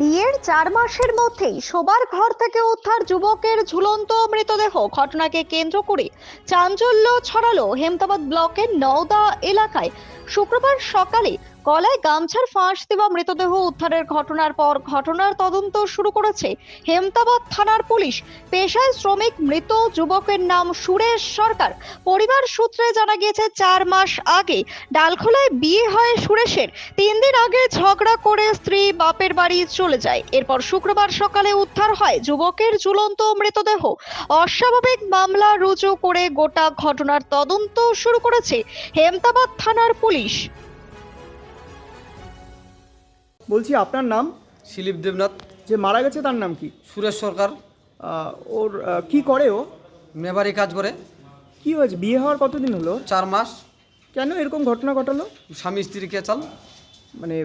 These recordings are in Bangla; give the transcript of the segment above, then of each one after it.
বিয়ের 4 মাসের মধ্যেই শোবার ঘর থেকে উদ্ধার যুবকের ঝুলন্ত মৃতদেহ। ঘটনাকে কেন্দ্র করে চাঞ্চল্য ছড়ালো হেমতাবাদ ব্লকের নওদা এলাকায়। শুক্রবার সকালে গলায় গামছার ফাঁস দেওয়া মৃতদেহ উদ্ধারের ঘটনার পর ঘটনার তদন্ত শুরু করেছে হেমতাবাদ থানার পুলিশ। পেশায় শ্রমিক, মৃত যুবকের নাম সুরেশ সরকার। পরিবার সূত্রে জানা গিয়েছে 4 মাস আগে ডালখোলায় বিয়ে হয় সুরেশের। 3 দিন আগে ঝগড়া করে স্ত্রী বাপের বাড়ি চলে যায়। এরপর শুক্রবার সকালে উদ্ধার হয় যুবকের ঝুলন্ত মৃতদেহ। অস্বাভাবিক মামলা রুজু করে গোটা ঘটনার তদন্ত শুরু করেছে হেমতাবাদ থানার পুলিশ। বলছি আপনার নাম? শিলিপ দেবনাথ। যে মারা গেছে তার নাম কি? সুরেশ সরকার। ওর কি করে ও? মেবারি কাজ করে। কি হয়েছে, বিয়ে হওয়ার কতদিন হলো? 4 মাস। কেন এরকম ঘটনা ঘটালো? স্বামী স্ত্রী কেচাল। মানে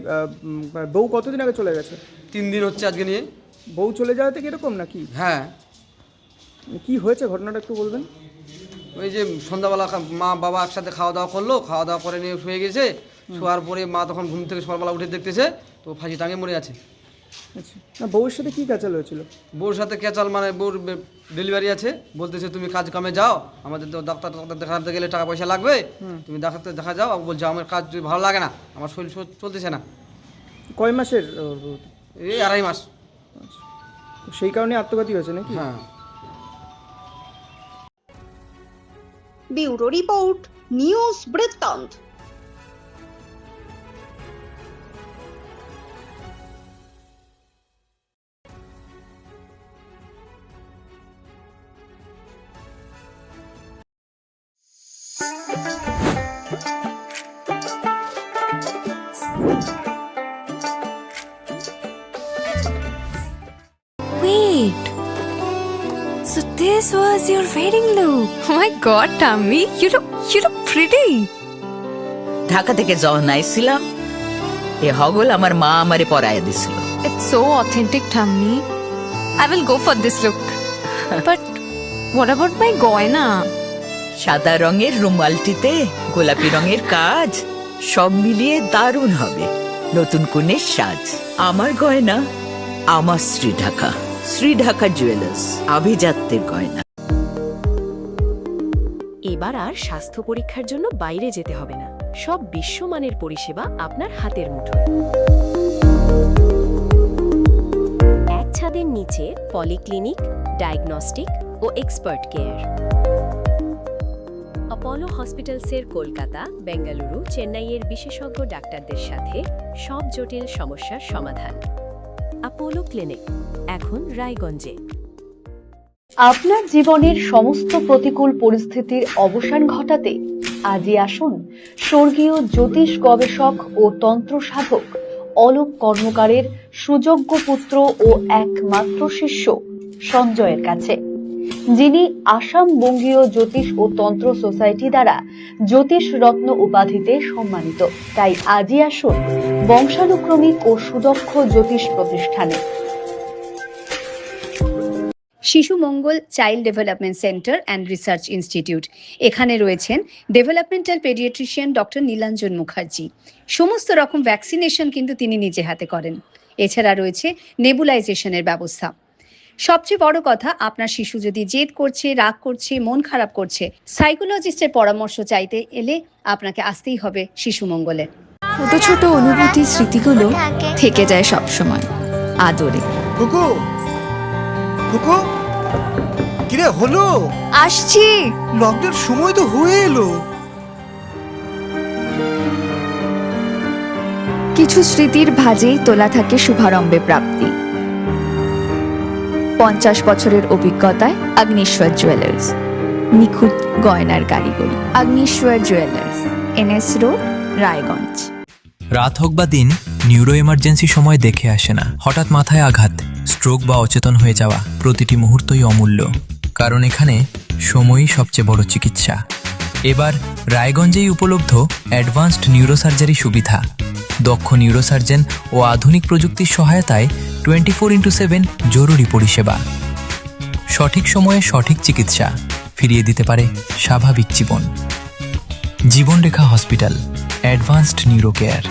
বউ কতদিন আগে চলে গেছে? 3 দিন হচ্ছে আজকে নিয়ে। বউ চলে যাওয়া থেকে এরকম নাকি? হ্যাঁ। কি হয়েছে ঘটনাটা একটু বলবেন? ওই যে সন্ধ্যাবেলা মা বাবা একসাথে খাওয়া দাওয়া করলো, খাওয়া দাওয়া করে নিয়ে শুয়ে গেছে। শোয়ার পরে মা তখন ঘুম থেকে সকালবেলা উঠে দেখতেছে তো ফাঁসি টাঙে মরে আছে। আচ্ছা, না বউয়ের সাথে কি ক্যাচাল হয়েছিল? বউর সাথে কেচাল মানে বউর ডেলিভারি আছে, বলতেছে তুমি কাজ কামে যাও, আমাদের তো ডাক্তার দেখাতে গেলে টাকা পয়সা লাগবে, তুমি দেখা যাও। বলছে আমার কাজ ভালো লাগে না, আমার শরীর চলতেছে না। কয় মাসের? এই 2.5 মাস। আচ্ছা, সেই কারণে আত্মঘাতী হয়েছে নাকি? হ্যাঁ। ব্যুরো রিপোর্ট, নিউজ বৃত্তান্ত। Wait. So this was your wedding look. Oh my god, Tammy, you look pretty. Dhaka থেকে যখন আইছিলাম এ হগল আমার মা আমারে পরাইয়া দিছিল। It's so authentic, Tammy. I will go for this look. But what about my goina? সাদা রঙের রুমালটিতে গোলাপি রঙের কাজ, সব মিলিয়ে দারুণ হবে নতুন কনের সাজ। আমার গয়না আমার শ্রী ঢাকা জুয়েলার্স, আভিজাত্যের গয়না। এবার আর স্বাস্থ্য পরীক্ষার জন্য বাইরে যেতে হবে না, সব বিশ্বমানের পরিষেবা আপনার হাতের মুঠোয়। এক ছাদের নিচে পলিক্লিনিক, ডায়াগনস্টিক ও এক্সপার্ট কেয়ার। অপোলো হসপিটালসের কলকাতা, বেঙ্গালুরু, চেন্নাইয়ের বিশেষজ্ঞ ডাক্তারদের সাথে সব জটিল সমস্যার সমাধান। অপোলো ক্লিনিক এখন রায়গঞ্জে। আপনার জীবনের সমস্ত প্রতিকূল পরিস্থিতির অবসান ঘটাতে আজই আসুন স্বর্গীয় জ্যোতিষ গবেষক ও তন্ত্র সাধক অলোক কর্মকারের সুযোগ্য পুত্র ও একমাত্র শিষ্য সঞ্জয়ের কাছে, যিনি আসাম বঙ্গীয় জ্যোতিষ ও তন্ত্র সোসাইটি দ্বারা জ্যোতিষ রত্ন উপাধিতে সম্মানিত। তাই আজই আসুন বংশানুক্রমিক ও সুদক্ষ জ্যোতিষ প্রতিষ্ঠানে। Shishu Mangal child development centre and research institute. এখানে রয়েছেন developmental paediatrician doctor Nilanjan Mukherjee. সমস্ত রকম ভ্যাকসিনেশন কিন্তু তিনি নিজে হাতে করেন। এছাড়া রয়েছে নেবুলাইজেশনের ব্যবস্থা। সবচেয়ে বড় কথা, আপনার শিশু যদি জেদ করছে, রাগ করছে, মন খারাপ করছে, সাইকোলজিস্টের পরামর্শ চাইতে এলে আপনাকে আসতেই হবে শিশু মঙ্গলে। ছোট ছোট অনুভূতি, স্মৃতিগুলো থেকে যায় সব সময় আদরে। কুকু কুকু, কিরে হলো? আসছি। লকডাউন সময় তো হয়ে এলো। কিছু স্মৃতির ভাজেই তোলা থাকে শুভারম্ভে প্রাপ্তি। 50 বছরের অভিজ্ঞতায় অগ্নিশ্বর জুয়েলার্স, নিখুঁত গয়নার কারিগরি। Agnishwar jewellers, NS road, Raiganj. রাত হোক বা দিন, নিউরো এমার্জেন্সি সময় দেখে আসে না। হঠাৎ মাথায় আঘাত, স্ট্রোক বা অচেতন হয়ে যাওয়া, প্রতিটি মুহূর্তই অমূল্য, কারণ এখানে সময়ই সবচেয়ে বড় চিকিৎসা। এবার রায়গঞ্জেই উপলব্ধ অ্যাডভান্সড নিউরোসার্জারি সুবিধা। দক্ষ নিউরোসার্জন ও আধুনিক প্রযুক্তির সহায়তায় 24x7 জরুরি পরিষেবা। সঠিক সময়ে সঠিক চিকিৎসা ফিরিয়ে দিতে পারে স্বাভাবিক জীবন। জীবনরেখা হসপিটাল, অ্যাডভান্সড নিউরো কেয়ার।